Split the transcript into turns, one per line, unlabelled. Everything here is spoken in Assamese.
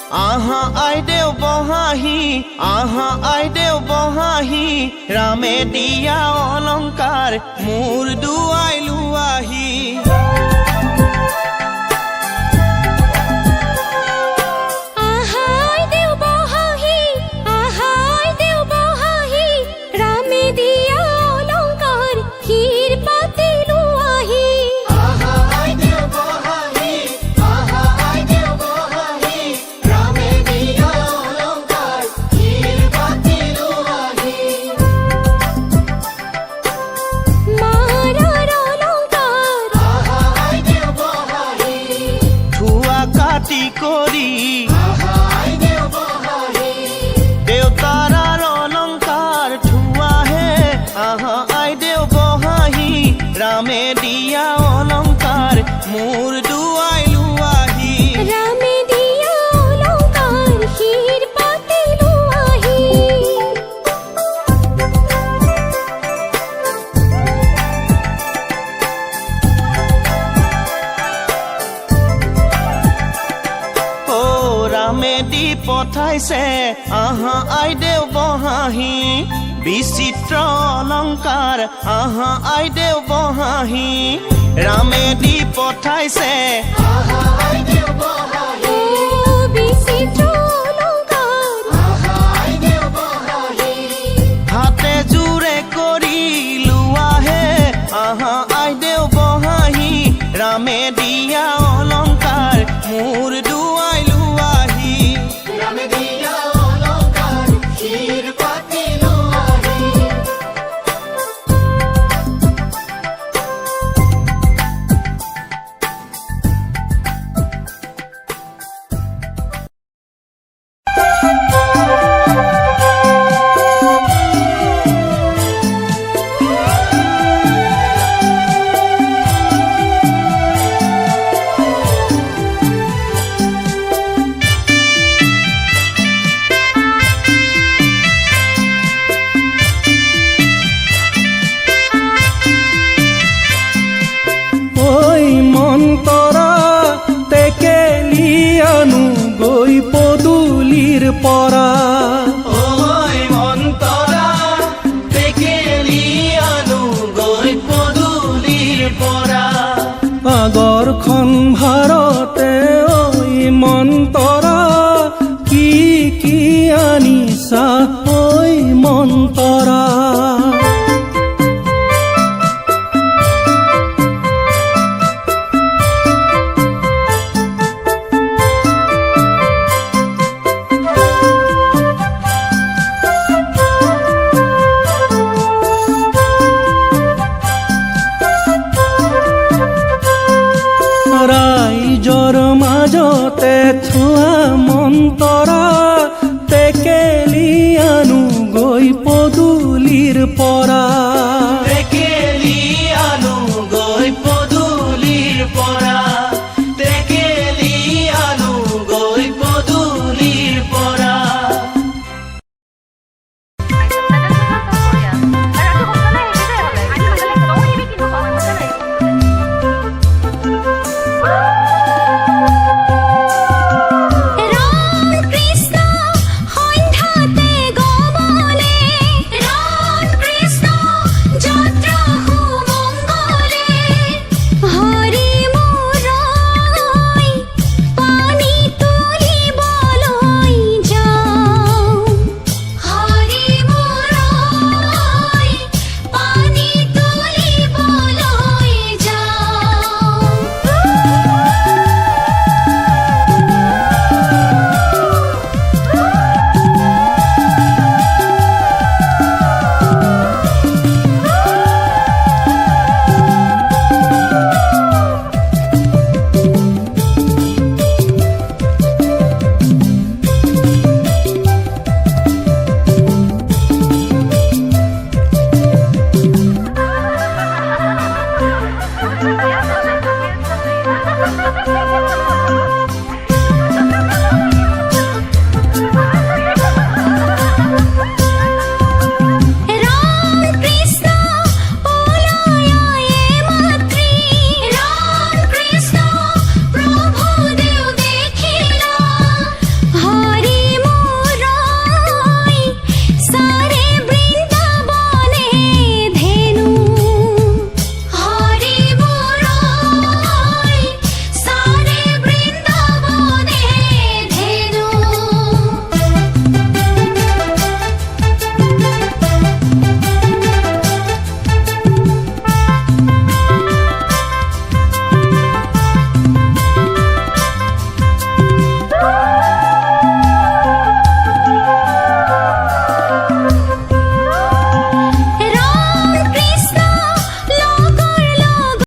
আহা আইদেউ বহাহি আহা আইদেউ বহাহি ৰামে দিয়া অলংকাৰ মোৰ দুৱাই লোৱাহি কৰি দেউতাৰ অলংকাৰ থোৱাহে আহা আইদেউ বহাহি ৰামে দিয়া অলংকাৰ মোৰ দুৱাই লোৱাহি
ৰামে দিয়া অলংকাৰ শিৰ পাতি লোৱাহি
ৰামে দি পঠাইছে আহা আইদেউ বহাহি বিচিত্ৰ অলংকাৰ আহা আইদেউ বহাহি ৰামে দি পঠাইছে
আহা আইদেউ বহাহি বিচিত্ৰ অলংকাৰ আহা আইদেউ বহাহি
হাতে জোৰে কৰি লোৱাহে আহা আইদেউ বহাহি ৰামে দিয়া অলংকাৰ মোৰ দুৱাই লোৱাহি
ৰামে দিয়া অলংকাৰ শিৰ পাতি লোৱাহি
পৰা
ঐ মন্তৰা টেকেলি আনো গৈ পদূলিৰ পৰা
আগৰখন ভাৰতে ঐ মন্তৰা কি কি আনিছা ঐ মন্তৰা